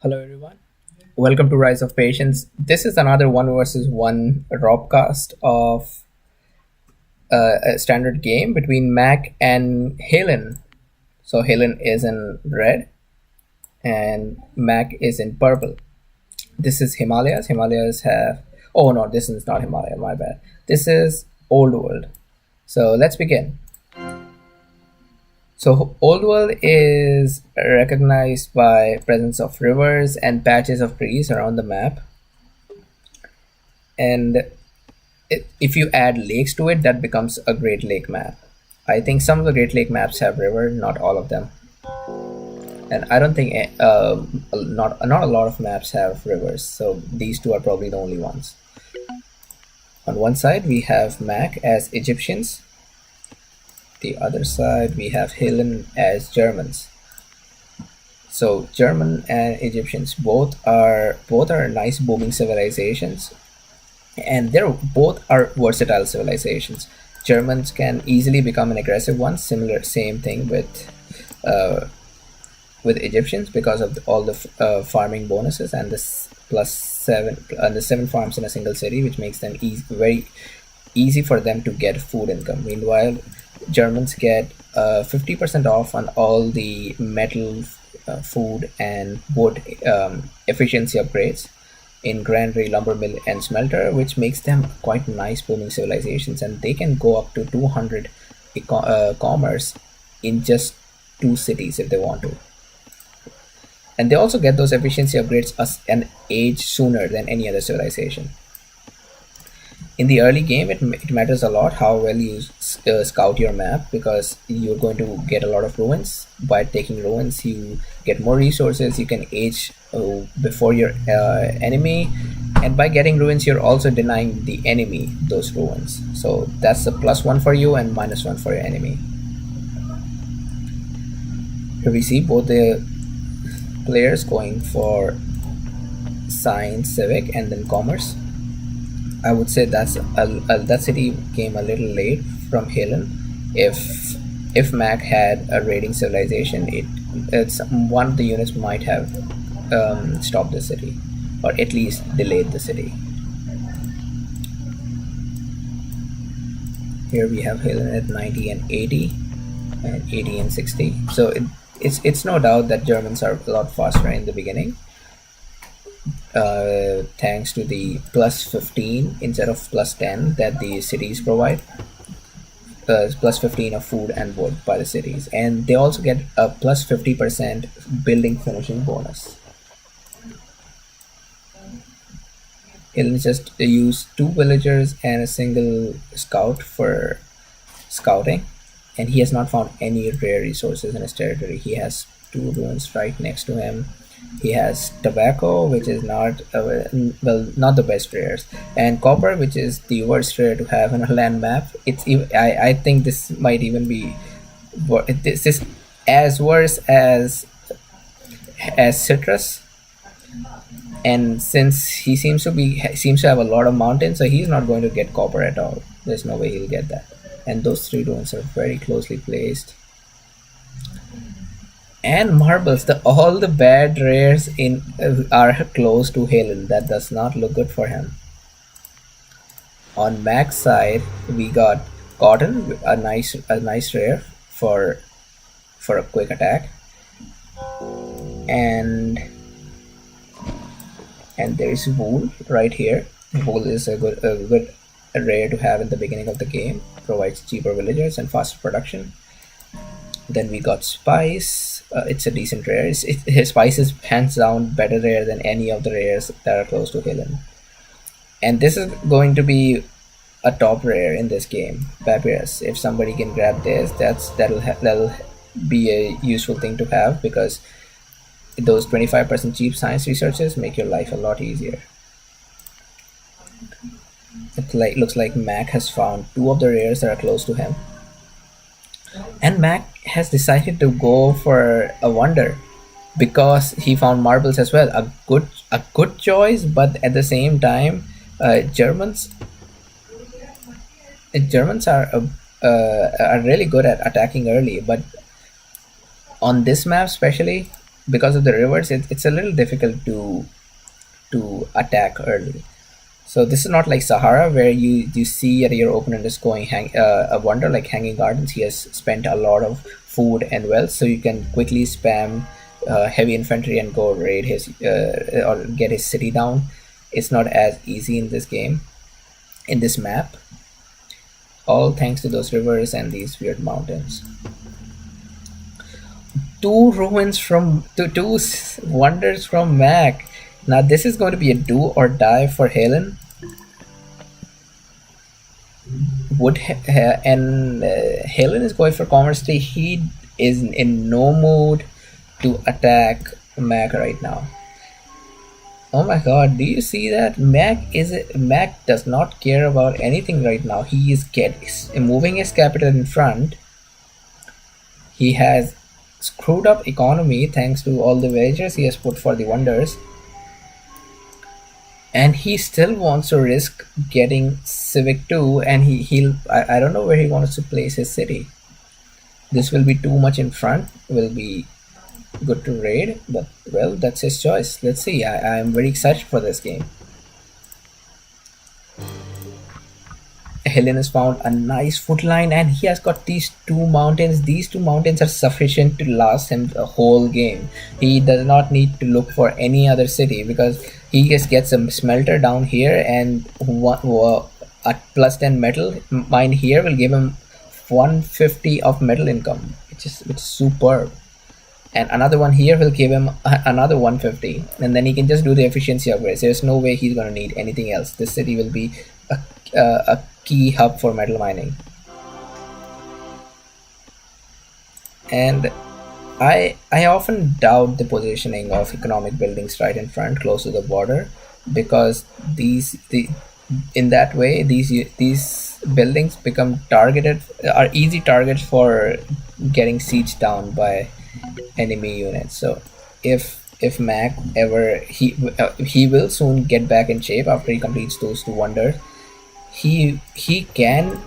Hello, everyone. Welcome to Rise of Patience. This is another one versus one ROPcast of a standard game between Mac and Helen. So Helen is in red and Mac is in purple. This is Himalayas. Himalayas have. Oh no, this is not Himalaya. My bad. This is Old World. So let's begin. So Old World is recognized by presence of rivers and patches of trees around the map, and if you add lakes to it, that becomes a Great Lake map. I think some of the Great Lake maps have river, not all of them, and I don't think not a lot of maps have rivers. So these two are probably the only ones. On one side we have Mac as Egyptians. The other side we have Helen as Germans. So German and Egyptians both are nice booming civilizations, and they're both are versatile civilizations. Germans can easily become an aggressive one. Same thing uh, with Egyptians because of all the farming bonuses and this the seven farms in a single city, which makes them very easy for them to get food income. Meanwhile, Germans get 50% off on all the metal, food, and wood efficiency upgrades in granary, lumber mill, and smelter, which makes them quite nice booming civilizations, and they can go up to 200 commerce in just two cities if they want to. And they also get those efficiency upgrades and age sooner than any other civilization. In the early game, it matters a lot how well you scout your map, because you're going to get a lot of ruins. By taking ruins, you get more resources. You can age before your enemy, and by getting ruins, you're also denying the enemy those ruins. So that's a +1 for you and -1 for your enemy. Here we see both the players going for science, civic, and then commerce. I would say that city came a little late from Helen. If Mac had a raiding civilization, it's one of the units might have stopped the city, or at least delayed the city. Here we have Helen at 90 and 80, and 80 and 60. So it's no doubt that Germans are a lot faster in the beginning. Thanks to the +15 instead of +10 that the cities provide, +15 of food and wood by the cities, and they also get a +50% building finishing bonus. He'll just use 2 villagers and a single scout for scouting, and he has not found any rare resources in his territory. He has 2 ruins right next to him. He has tobacco, which is not not the best rares, and copper, which is the worst rare to have in a land map. I think this might even be this is as worse as citrus. And since he seems to have a lot of mountains, so he's not going to get copper at all. There's no way he'll get that. And those 3 ruins are very closely placed. And marbles, all the bad rares in are close to Helen. That does not look good for him. On Mac's side, we got cotton, a nice rare for a quick attack, and there is wool right here. Wool is a good rare to have in the beginning of the game. Provides cheaper villagers and faster production. Then we got spice. It's a decent rare. His spice is hands down better rare than any of the rares that are close to Helen. And this is going to be a top rare in this game, Papyrus. If somebody can grab this, that'll be a useful thing to have, because those 25% cheap science researches make your life a lot easier. It looks like Mac has found 2 of the rares that are close to him. And Mac has decided to go for a wonder, because he found marbles as well. A good choice, but at the same time, Germans are really good at attacking early. But on this map especially, because of the rivers, it's a little difficult to attack early. So this is not like Sahara where you see that your opponent is going a wonder like Hanging Gardens. He has spent a lot of food and wealth, so you can quickly spam heavy infantry and go raid his or get his city down. It's not as easy in this game, in this map, all thanks to those rivers and these weird mountains. Two ruins from two wonders from Mac. Now this is going to be a do or die for Helen. Helen is going for Commerce Day. He is in no mood to attack Mac right now. Oh my god, do you see that? Mac does not care about anything right now. He is moving his capital in front. He has screwed up economy thanks to all the villagers he has put for the wonders. And he still wants to risk getting Civic 2, and I don't know where he wants to place his city. This will be too much in front, will be good to raid, but well, that's his choice. Let's see. I am very excited for this game. Helen has found a nice foot line, and he has got these two mountains. These two mountains are sufficient to last him a whole game. He does not need to look for any other city because he just gets a smelter down here, and a plus 10 metal mine here will give him 150 of metal income, which is superb. And another one here will give him another 150, and then he can just do the efficiency upgrades. There's no way he's going to need anything else. This city will be a key hub for metal mining. And I often doubt the positioning of economic buildings right in front, close to the border, because in that way these buildings become are easy targets for getting sieged down by enemy units. So if Mac ever he will soon get back in shape after he completes those two wonders. He can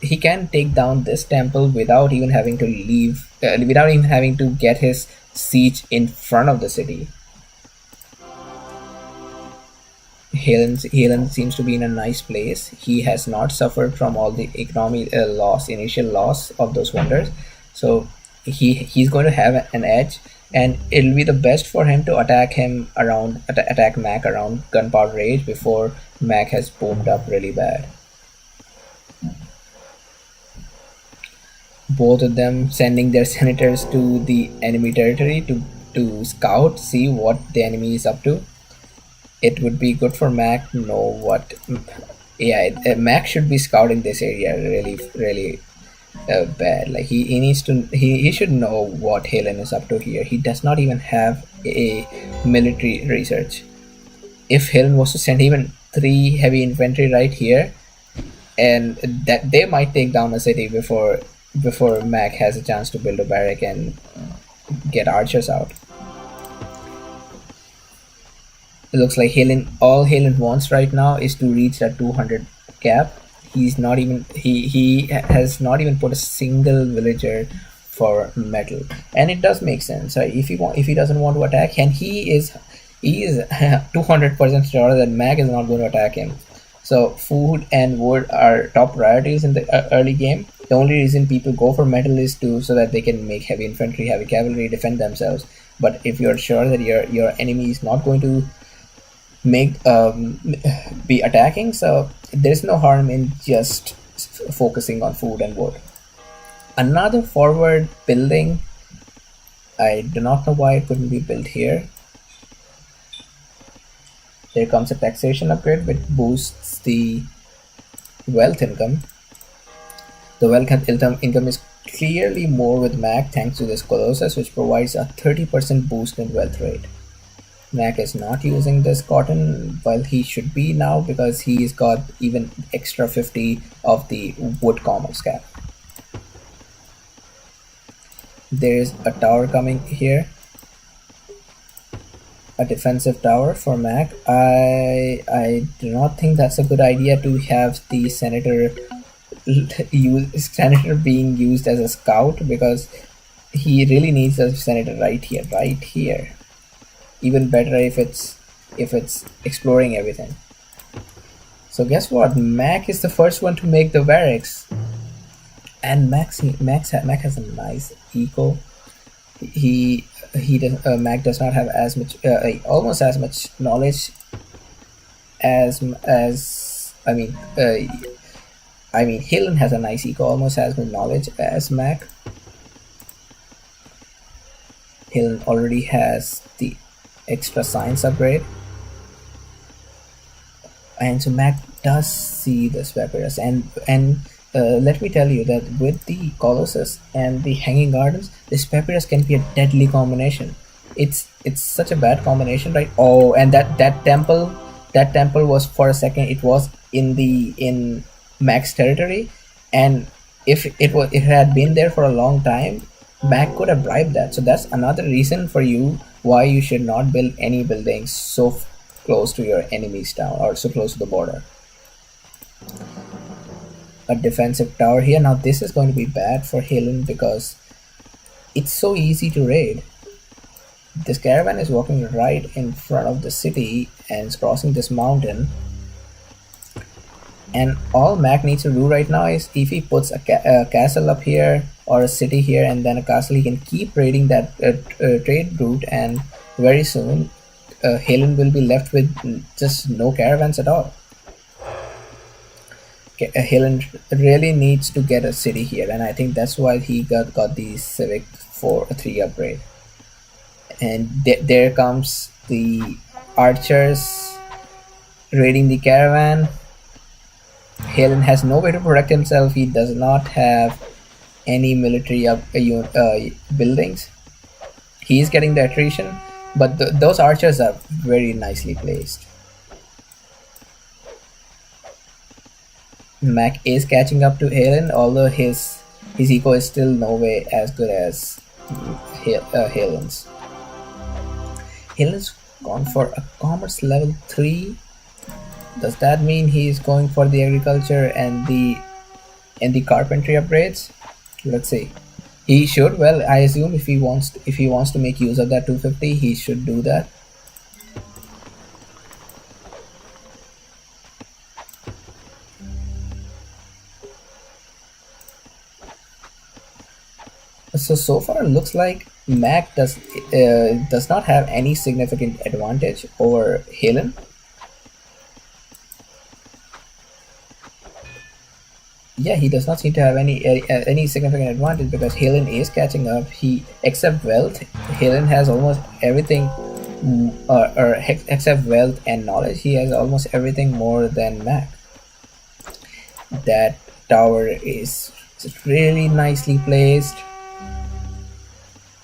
take down this temple without even having to leave, without even having to get his siege in front of the city. Helen seems to be in a nice place. He has not suffered from all the economy initial loss of those wonders, so he's going to have an edge, and it'll be the best for him to attack Mac around Gunpowder Rage before Mac has boomed up really bad. Both of them sending their senators to the enemy territory to scout, see what the enemy is up to. It would be good for Mac to know what. Yeah, Mac should be scouting this area really bad. Like he needs to. He should know what Helen is up to here. He does not even have a military research. If Helen was to send even 3 heavy infantry right here, and that they might take down a city before Mac has a chance to build a barrack and get archers out. It looks like all Helen wants right now is to reach that 200 cap. He's not even he has not even put a single villager for metal, and it does make sense. If he doesn't want to attack, and he is 200% sure that Mac is not going to attack him. So food and wood are top priorities in the early game. The only reason people go for metal is so that they can make heavy infantry, heavy cavalry, defend themselves. But if you're sure that your enemy is not going to be attacking, so there's no harm in just focusing on food and wood. Another forward building, I do not know why it couldn't be built here. There comes a taxation upgrade which boosts the wealth income. The wealth income is clearly more with Mac thanks to this Colossus, which provides a 30% boost in wealth rate. Mac is not using this cotton, while he should be now, because he's got even extra 50 of the wood commerce cap. There's a tower coming here, a defensive tower for Mac. I do not think that's a good idea to have the senator being used as a scout, because He really needs a senator right here, right here. Even better if it's exploring everything. So guess what? Mac is the first one to make the barracks, and Mac has a nice eco. Mac does not have as much, almost as much knowledge as I mean, Helen has a nice eco, almost as much knowledge as Mac. Helen already has the extra science upgrade, and so Mac does see this papyrus, and let me tell you that with the Colossus and the Hanging Gardens, this papyrus can be a deadly combination. It's such a bad combination, right? Oh, and that temple was, for a second, it was in Mac's territory, and if it had been there for a long time, Mac could have bribed that. So that's another reason for you why you should not build any buildings so close to your enemy's town or so close to the border. A defensive tower here. Now this is going to be bad for Helen because it's so easy to raid. This caravan is walking right in front of the city and is crossing this mountain. And all Mac needs to do right now is, if he puts a castle up here or a city here and then a castle, he can keep raiding that trade route, and very soon Helen will be left with just no caravans at all. Helen really needs to get a city here, and I think that's why he got the Civic 3 upgrade. And there comes the archers raiding the caravan. Helen has no way to protect himself. He does not have any military buildings. He is getting the attrition, but those archers are very nicely placed. Mac is catching up to Helen, although his eco is still no way as good as Helen's. Helen's gone for a commerce level 3. Does that mean he is going for the agriculture and the carpentry upgrades? Let's see. He should. Well, I assume if he wants to make use of that 250, he should do that. So far it looks like Mac does not have any significant advantage over Helen. Yeah, he does not seem to have any significant advantage because Helen is catching up. Except wealth, Helen has almost everything, except wealth and knowledge, he has almost everything more than Mac. That tower is really nicely placed.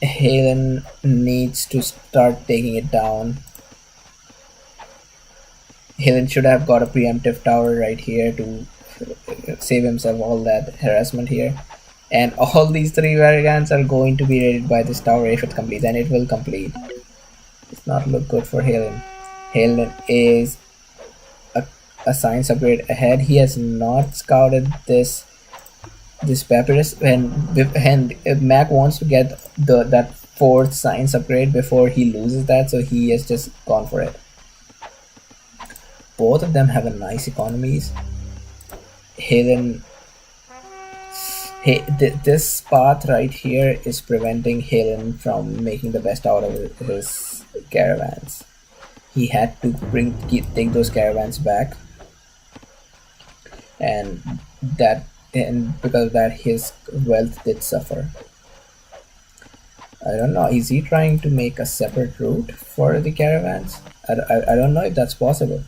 Helen needs to start taking it down. Helen should have got a preemptive tower right here to save himself all that harassment here. And all these 3 variants are going to be raided by this tower if it completes, and it will complete. It's not look good for Helen. Helen is a science upgrade ahead. He has not scouted this papyrus, and Mac wants to get that 4th science upgrade before he loses that, so he has just gone for it. Both of them have a nice economies. Helen, this path right here is preventing Helen from making the best out of his caravans. He had to take those caravans back, and because of that, his wealth did suffer. I don't know. Is he trying to make a separate route for the caravans? I don't know if that's possible.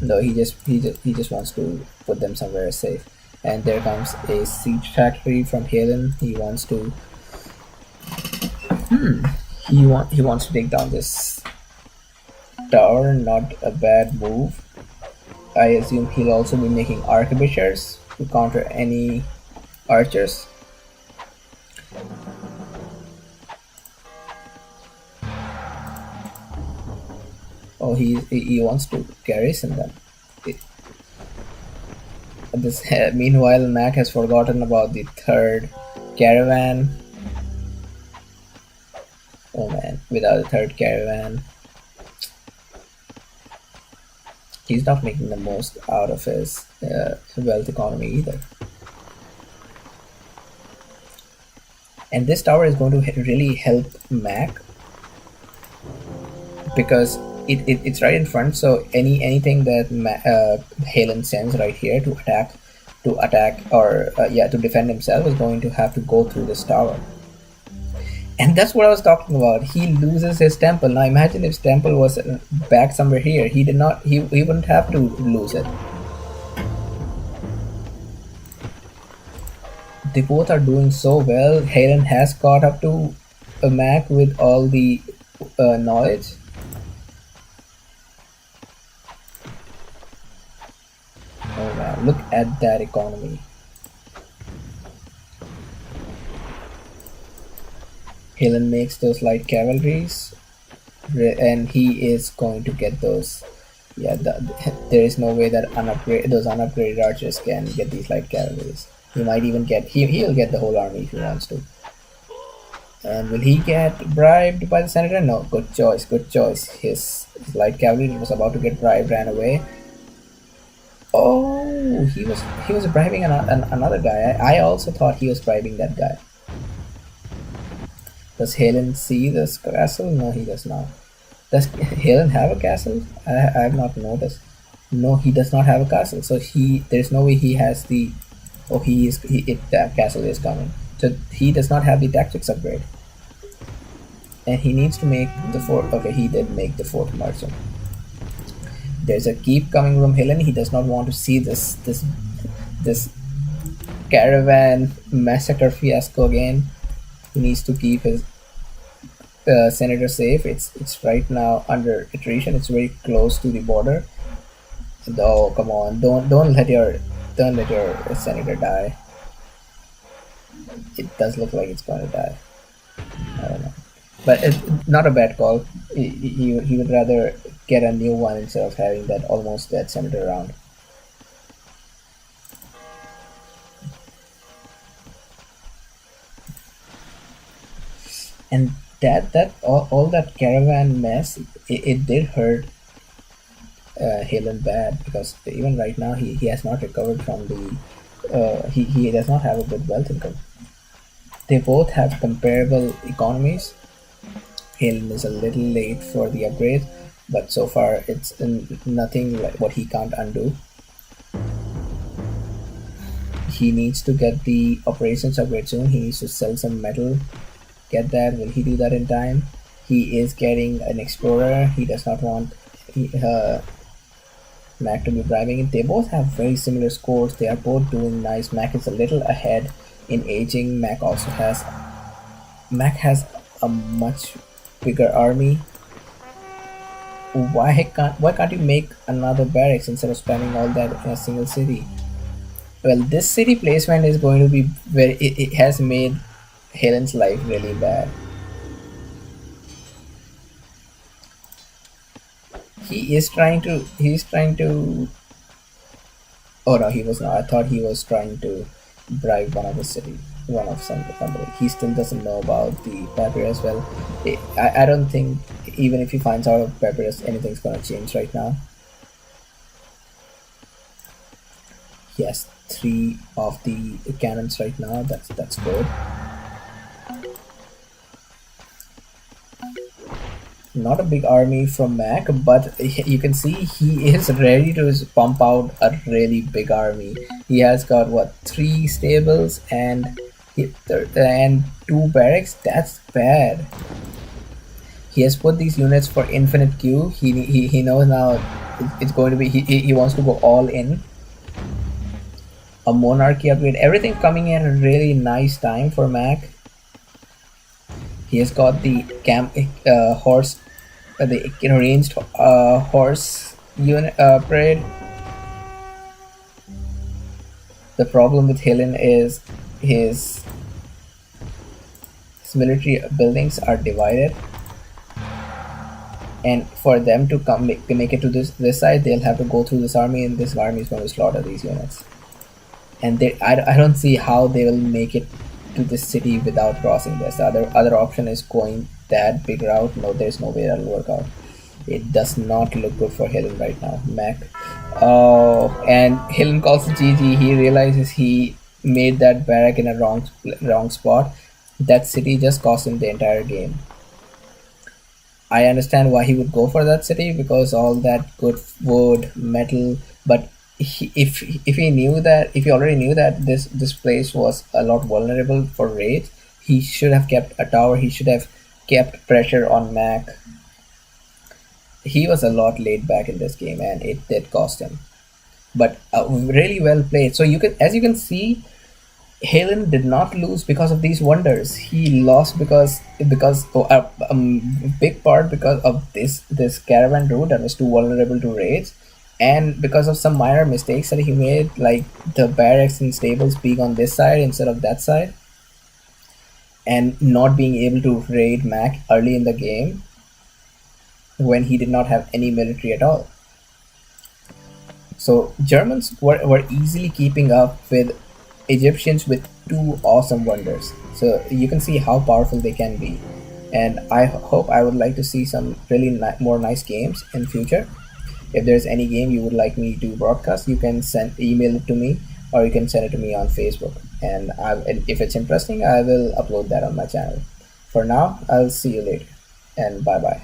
No, he just wants to put them somewhere safe. And there comes a siege factory from Helen. He wants to. He wants to take down this tower. Not a bad move. I assume he'll also be making arquebusiers to counter any archers. Oh, he wants to garrison them. Meanwhile, Mac has forgotten about the 3rd Caravan. Oh man, without a third caravan, he's not making the most out of his wealth economy either. And this tower is going to really help Mac because it's right in front. So anything that Halen sends right here to attack or yeah, to defend himself is going to have to go through this tower. And that's what I was talking about. He loses his temple. Now imagine if his temple was back somewhere here. He did not. He wouldn't have to lose it. They both are doing so well. Halen has caught up to Mac with all the knowledge. Oh man, look at that economy. Helen makes those light cavalries, and he is going to get those. Yeah, there is no way that those unupgraded archers can get these light cavalries. He might even get he'll get the whole army if he wants to. And will he get bribed by the senator? No. Good choice. Good choice. His light cavalry was about to get bribed, ran away. Oh, he was bribing another guy. I also thought he was bribing that guy. Does Halen see this castle? No, he does not. Does Halen have a castle? I have not noticed. No, he does not have a castle. So there's no way he has the. Oh, that castle is coming. So he does not have the tactics upgrade. And he needs to make the fort. Okay, he did make the fort merchant. There's a keep coming from Helen. He does not want to see this caravan massacre fiasco again. He needs to keep his senator safe. It's right now under attrition. It's very close to the border. Oh come on! Don't let your senator die. It does look like it's going to die. I don't know, but it's not a bad call. He would rather get a new one instead of having that almost dead senator around. And that all that caravan mess, it did hurt Halen bad because even right now he has not recovered from the he does not have a good wealth income. They both have comparable economies. Halen is a little late for the upgrade, but so far it's nothing like what he can't undo. He needs to get the operations upgrade soon. He needs to sell some metal. Get that. Will he do that in time? He is getting an explorer. He does not want Mac to be bribing it. They both have very similar scores. They are both doing nice. Mac is a little ahead in aging. Mac has a much bigger army. Why can't you make another barracks instead of spending all that in a single city? Well, this city placement is going to be it has made Helen's life really bad. He's trying to. Oh no, he was not. I thought he was trying to bribe one of somebody. He still doesn't know about the papyrus. Well, I don't think even if he finds out of papyrus, anything's gonna change right now. He has 3 of the cannons right now. That's good. Not a big army from Mac, but you can see he is ready to pump out a really big army. He has got what 3 stables and 2 barracks. That's bad. He has put these units for infinite queue. He knows now it's going to be. He wants to go all in. A monarchy upgrade. Everything coming in a really nice time for Mac. He has got the horse, the ranged horse unit parade. The problem with Helen is his military buildings are divided, and for them to make it to this side, they'll have to go through this army, and this army is going to slaughter these units. And I don't see how they will make it to this city without crossing this. The other option is going that big route. No, there's no way that'll work out. It does not look good for Helen right now. Mac. And Helen calls it GG. He realizes he made that barrack in a wrong spot. That city just cost him the entire game. I understand why he would go for that city because all that good wood, metal. But if he knew that, if he already knew that this place was a lot vulnerable for raids, he should have kept a tower. He should have kept pressure on Mac. He was a lot laid back in this game, and it did cost him. But really well played. So you can, as you can see, Halen did not lose because of these wonders. He lost because big part because of this caravan route that was too vulnerable to raids, and because of some minor mistakes that he made, like the barracks and stables being on this side instead of that side, and not being able to raid Mac early in the game when he did not have any military at all. So Germans were easily keeping up with Egyptians with two awesome wonders. So you can see how powerful they can be. And I would like to see some really more nice games in future. If there's any game you would like me to broadcast, you can email it to me, or you can send it to me on Facebook. And if it's interesting, I will upload that on my channel. For now, I'll see you later, and bye bye.